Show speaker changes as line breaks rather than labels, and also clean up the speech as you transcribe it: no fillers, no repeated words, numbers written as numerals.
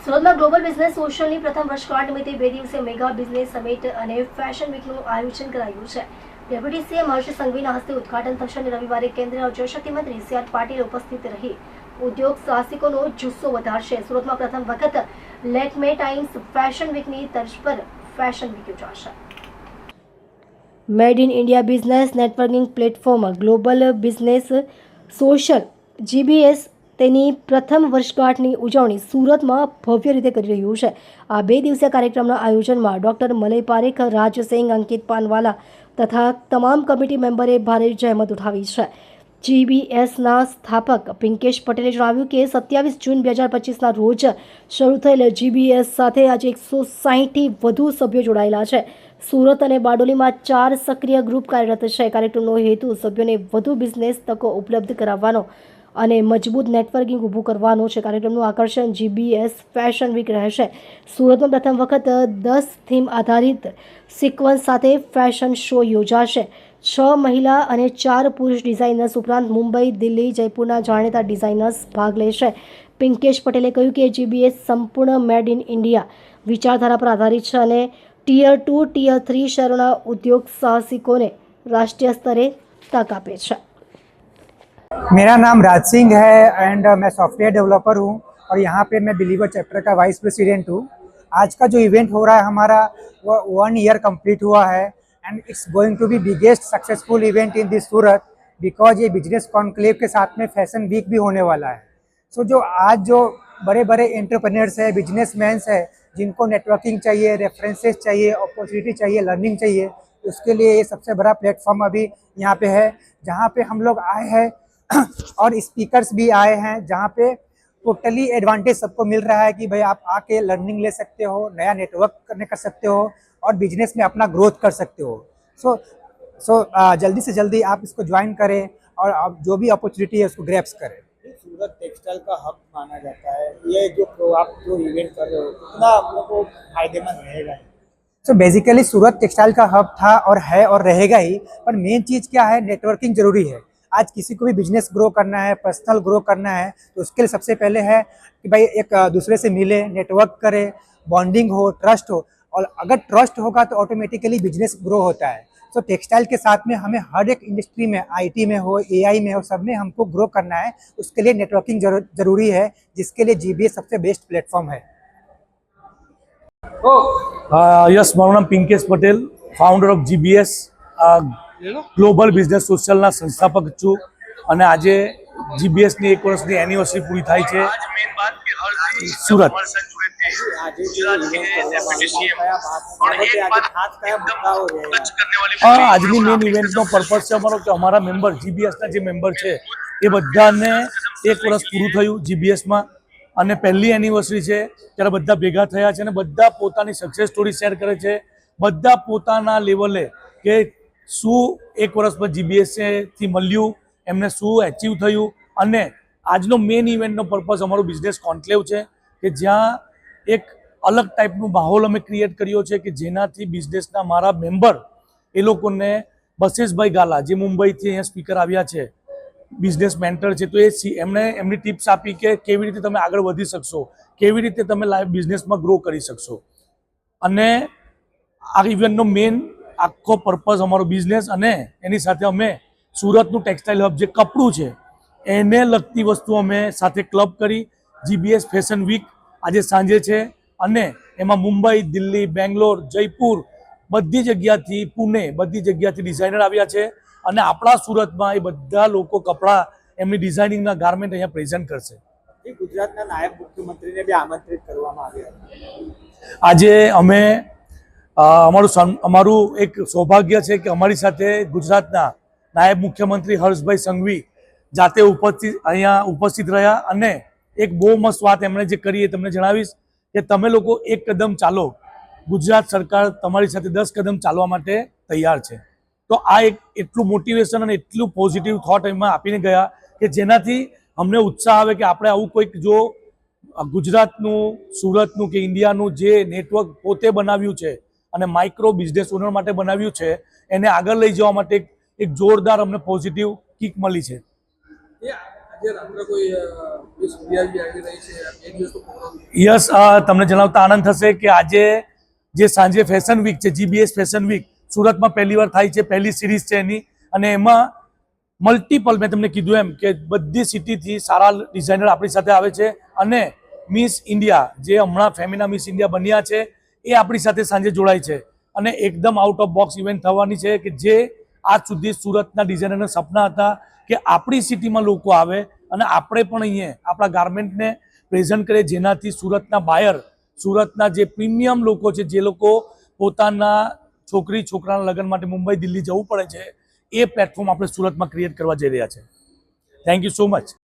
સુરતમાં global business સોશિયલની પ્રથમ વર્ષગાંઠ નિમિત્તે 2 દિવસીય મેગા બિઝનેસ સમિટ અને ફેશન વીકનું આયોજન કરાયું છે। ડેપ્યુટી સીએમ હર્ષ સંઘવીના હસ્તે ઉદઘાટન થશે અને રવિવારે કેન્દ્રીય જળશક્તિ મંત્રી સી આર પાટીલ ઉપસ્થિત રહી ઉદ્યોગ સાહસિકોનો જુસ્સો વધારશે। સુરતમાં પ્રથમ વખત લેકમે ટાઈમ્સ ફેશન વીકની તર્જ પર ફેશન વીક યોજાશે। Made in India business networking platform global business social GBS તેની પ્રથમ વર્ષગાંઠની ઉજવણી સુરતમાં ભવ્ય રીતે કરી રહ્યું છે। આ 2 દિવસીય કાર્યક્રમના આયોજનમાં ડોક્ટર મલય પારેખ, રાજસિંહ, અંકિત પાનવાલા તથા તમામ કમિટી મેમ્બરે ભારે જહેમત ઉઠાવી છે। જીબીએસના સ્થાપક પિંકેશ પટેલે જણાવ્યું કે 27 જૂન 2025ના રોજ શરૂ થયેલ જીબીએસ સાથે આજે 160થી વધુ સભ્યો જોડાયેલા છે। સુરત અને બારડોલીમાં 4 સક્રિય ગ્રુપ કાર્યરત છે। કાર્યક્રમનો હેતુ સભ્યોને વધુ બિઝનેસ તકો ઉપલબ્ધ કરાવવાનો અને મજબૂત નેટવર્કિંગ ઊભું કરવાનો છે। કાર્યક્રમનું આકર્ષણ જીબીએસ ફેશન વીક રહેશે। સુરતમાં પ્રથમ વખત 10 થીમ આધારિત સિક્વન્સ સાથે ફેશન શો યોજાશે। 6 મહિલા અને 4 પુરુષ ડિઝાઇનર્સ ઉપરાંત મુંબઈ, દિલ્હી, જયપુરના જાણીતા ડિઝાઇનર્સ ભાગ લેશે। પિંકેશ પટેલે કહ્યું કે જીબીએસ સંપૂર્ણ મેડ ઇન ઇન્ડિયા વિચારધારા પર આધારિત છે અને ટિયર 2, ટિયર 3 શહેરોના ઉદ્યોગ સાહસિકોને રાષ્ટ્રીય સ્તરે તક આપે છે।
मेरा नाम राज सिंह है एंड मैं सॉफ्टवेयर डेवलपर हूँ और यहाँ पे मैं बिलीवर चैप्टर का वाइस प्रेसिडेंट हूँ। आज का जो इवेंट हो रहा है हमारा वो 1 ईयर कंप्लीट हुआ है and it's going to be biggest successful event in this Surat because ये बिजनेस कॉन्क्लेव के साथ में फैशन वीक भी होने वाला है। सो जो आज जो बड़े बड़े एंटरप्रेन्योर्स है, बिजनेसमैन्स है, जिनको नेटवर्किंग चाहिए, रेफरेंसेस चाहिए, अपॉर्चुनिटी चाहिए, लर्निंग चाहिए, उसके लिए ये सबसे बड़ा प्लेटफॉर्म अभी यहाँ पे है जहाँ पे हम लोग आए हैं और स्पीकर्स भी आए हैं जहाँ पे टोटली एडवांटेज सबको मिल रहा है कि भाई आप आके लर्निंग ले सकते हो, नया नेटवर्क करने कर सकते हो और बिजनेस में अपना ग्रोथ कर सकते हो। सो जल्दी से जल्दी आप इसको ज्वाइन करें और आप जो भी अपॉर्चुनिटी है उसको ग्रैब्स करें।
सूरत टेक्सटाइल का हब माना जाता है, ये जो आप जो इवेंट कर रहे हो कितना आप लोगों को फायदेमंद रहेगा?
सो बेसिकली सूरत टेक्सटाइल का हब था और है और रहेगा ही, पर मेन चीज़ क्या है, नेटवर्किंग जरूरी है। आज किसी को भी बिजनेस ग्रो करना है, पर्सनल ग्रो करना है तो उसके लिए सबसे पहले है कि भाई एक दूसरे से मिले, नेटवर्क करे, बॉन्डिंग हो, ट्रस्ट हो, और अगर ट्रस्ट होगा तो ऑटोमेटिकली बिजनेस ग्रो होता है। सो टेक्सटाइल के साथ में हमें हर एक इंडस्ट्री में, आईटी में हो, एआई में हो, सब में हमको ग्रो करना है। उसके लिए नेटवर्किंग जरूरी है, जिसके लिए जीबीएस सबसे बेस्ट प्लेटफॉर्म है।
यस, माરું નામ Pinkesh Patel, founder of GBS global business સોશિયલના સંસ્થાપક છું અને આજે જીબીએસની 1 વર્ષની એનિવર્સરી પૂરી થાય છે સુરત। આજની મેઇન ઇવેન્ટનો પર્પઝ છે અમારો કે અમારા મેમ્બર, જીબીએસના જે મેમ્બર છે એ બધાને 1 વર્ષ પૂરું થયું જીબીએસમાં અને પહેલી એનિવર્સરી છે ત્યારે બધા ભેગા થયા છે અને બધા પોતાની સક્સેસ સ્ટોરી શેર કરે છે। બધા પોતાના લેવલે કે શું 1 વર્ષમાં જીબીએસથી મળ્યું, એમને શું એચીવ થયું અને આજનો મેઇન ઇવેન્ટનો પર્પઝ અમારો બિઝનેસ કોન્ક્લેવ છે કે જ્યાં એક અલગ ટાઈપનું માહોલ અમે ક્રિએટ કર્યો છે કે જેનાથી બિઝનેસના મારા મેમ્બર એ લોકોને બસેશભાઈ ગાલા જે મુંબઈથી અહીંયા સ્પીકર આવ્યા છે, બિઝનેસ મેન્ટર છે, તો એ એમણે એમની ટિપ્સ આપી કે કેવી રીતે તમે આગળ વધી શકશો, કેવી રીતે તમે બિઝનેસમાં ગ્રો કરી શકશો। અને આ ઇવેન્ટનો મેઇન આખો પર્પઝ અમારો બિઝનેસ અને એની સાથે અમે સુરતનું ટેક્સટાઇલ હબ જે કપડું છે એને લગતી વસ્તુ અમે સાથે ક્લબ કરી જીબીએસ ફેશન વીક આજે સાંજે છે અને એમાં મુંબઈ, દિલ્હી, બેંગ્લોર, જયપુર બધી જગ્યાથી, પુણે બધી જગ્યાથી ડિઝાઇનર આવ્યા છે અને આપણા સુરતમાં એ બધા લોકો કપડાં એમની ડિઝાઇનિંગના ગાર્મેન્ટ અહીંયા પ્રેઝન્ટ કરશે।
ગુજરાતના નાયબ મુખ્યમંત્રીને બી આમંત્રિત કરવામાં આવ્યા।
આજે અમે અમારું એક સૌભાગ્ય છે કે અમારી સાથે ગુજરાતના નાયબ મુખ્યમંત્રી હર્ષભાઈ સંઘવી જાતે અહીંયા ઉપસ્થિત રહ્યા અને એક બહુ મસ્ત વાત એમણે જે કરી એ તમને જણાવીશ કે તમે લોકો 1 કદમ ચાલો, ગુજરાત સરકાર તમારી સાથે 10 કદમ ચાલવા માટે તૈયાર છે। તો આ એક એટલું મોટિવેશન અને એટલું પોઝિટિવ થોટ એમાં આપીને ગયા કે જેનાથી અમને ઉત્સાહ આવે કે આપણે આવું કોઈક જો ગુજરાતનું, સુરતનું કે ઇન્ડિયાનું જે નેટવર્ક પોતે બનાવ્યું છે અને માઇક્રો બિઝનેસ ઓનર માટે બનાવ્યું છે એને આગળ લઈ જવા માટે એક જોરદાર અમને પોઝિટિવ કિક મળી છે।
આજે રાત્રે કોઈ મિસ ઇન્ડિયા બી આવી રહી છે, બે દિવસનો પ્રોગ્રામ.
યસ, તમને જણાવતા આનંદ થશે કે આજે જે સાંજે ફેશન વીક છે, જીબીએસ ફેશન વીક સુરતમાં પહેલી વાર થાય છે, પહેલી સિરીઝ છે એની, અને એમાં મલ્ટિપલ, મેં તમને કીધું એમ કે બધી સિટીથી સારા ડિઝાઇનર આપણી સાથે આવે છે, અને મિસ ઇન્ડિયા જે હમણાં ફેમિના મિસ ઇન્ડિયા બન્યા છે એ આપણી સાથે સાંજે જોડાય છે, અને એકદમ આઉટ ઓફ બોક્સ ઇવેન્ટ થવાની છે કે જે આજ સુધી સુરતના ડિઝાઇનરના સપના હતા કે આપણી સિટીમાં લોકો આવે અને આપણે પણ અહીંયા આપણા ગાર્મેન્ટને પ્રેઝન્ટ કરીએ, જેનાથી સુરતના બાયર, સુરતના જે પ્રીમિયમ લોકો છે, જે લોકો પોતાના છોકરી છોકરાના લગ્ન માટે મુંબઈ દિલ્હી જવું પડે છે, એ પ્લેટફોર્મ આપણે સુરતમાં ક્રિએટ કરવા જઈ રહ્યા છે. Thank you so much.